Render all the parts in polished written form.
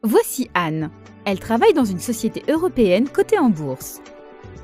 Voici Anne. Elle travaille dans une société européenne cotée en bourse.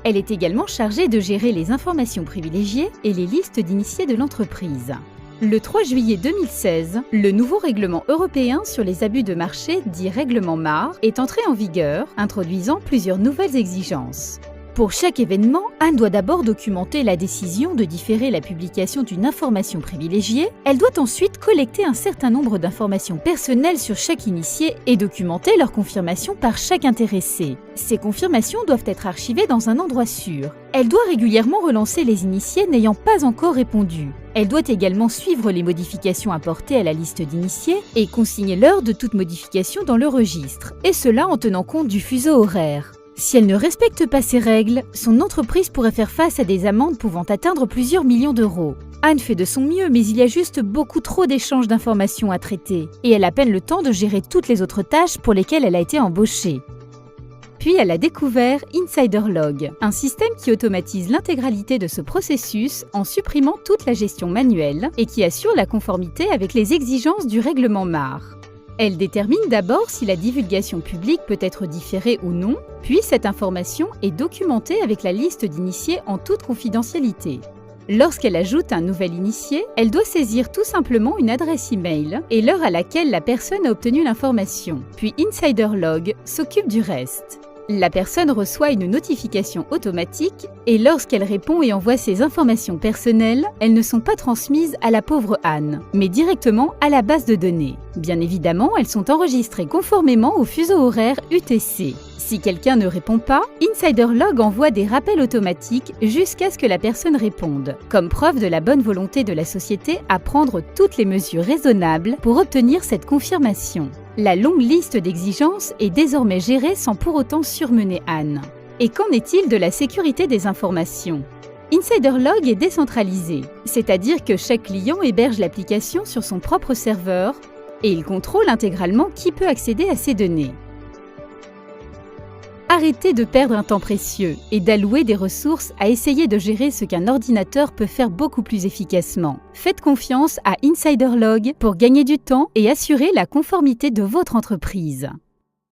Elle est également chargée de gérer les informations privilégiées et les listes d'initiés de l'entreprise. Le 3 juillet 2016, le nouveau règlement européen sur les abus de marché, dit règlement MAR, est entré en vigueur, introduisant plusieurs nouvelles exigences. Pour chaque événement, Anne doit d'abord documenter la décision de différer la publication d'une information privilégiée. Elle doit ensuite collecter un certain nombre d'informations personnelles sur chaque initié et documenter leur confirmation par chaque intéressé. Ces confirmations doivent être archivées dans un endroit sûr. Elle doit régulièrement relancer les initiés n'ayant pas encore répondu. Elle doit également suivre les modifications apportées à la liste d'initiés et consigner l'heure de toute modification dans le registre, et cela en tenant compte du fuseau horaire. Si elle ne respecte pas ces règles, son entreprise pourrait faire face à des amendes pouvant atteindre plusieurs millions d'euros. Anne fait de son mieux, mais il y a juste beaucoup trop d'échanges d'informations à traiter, et elle a à peine le temps de gérer toutes les autres tâches pour lesquelles elle a été embauchée. Puis elle a découvert InsiderLog, un système qui automatise l'intégralité de ce processus en supprimant toute la gestion manuelle et qui assure la conformité avec les exigences du règlement MAR. Elle détermine d'abord si la divulgation publique peut être différée ou non, puis cette information est documentée avec la liste d'initiés en toute confidentialité. Lorsqu'elle ajoute un nouvel initié, elle doit saisir tout simplement une adresse email et l'heure à laquelle la personne a obtenu l'information. Puis InsiderLog s'occupe du reste. La personne reçoit une notification automatique et lorsqu'elle répond et envoie ses informations personnelles, elles ne sont pas transmises à la pauvre Anne, mais directement à la base de données. Bien évidemment, elles sont enregistrées conformément au fuseau horaire UTC. Si quelqu'un ne répond pas, InsiderLog envoie des rappels automatiques jusqu'à ce que la personne réponde, comme preuve de la bonne volonté de la société à prendre toutes les mesures raisonnables pour obtenir cette confirmation. La longue liste d'exigences est désormais gérée sans pour autant surmener Anne. Et qu'en est-il de la sécurité des informations ? InsiderLog est décentralisé, c'est-à-dire que chaque client héberge l'application sur son propre serveur et il contrôle intégralement qui peut accéder à ces données. Arrêtez de perdre un temps précieux et d'allouer des ressources à essayer de gérer ce qu'un ordinateur peut faire beaucoup plus efficacement. Faites confiance à InsiderLog pour gagner du temps et assurer la conformité de votre entreprise.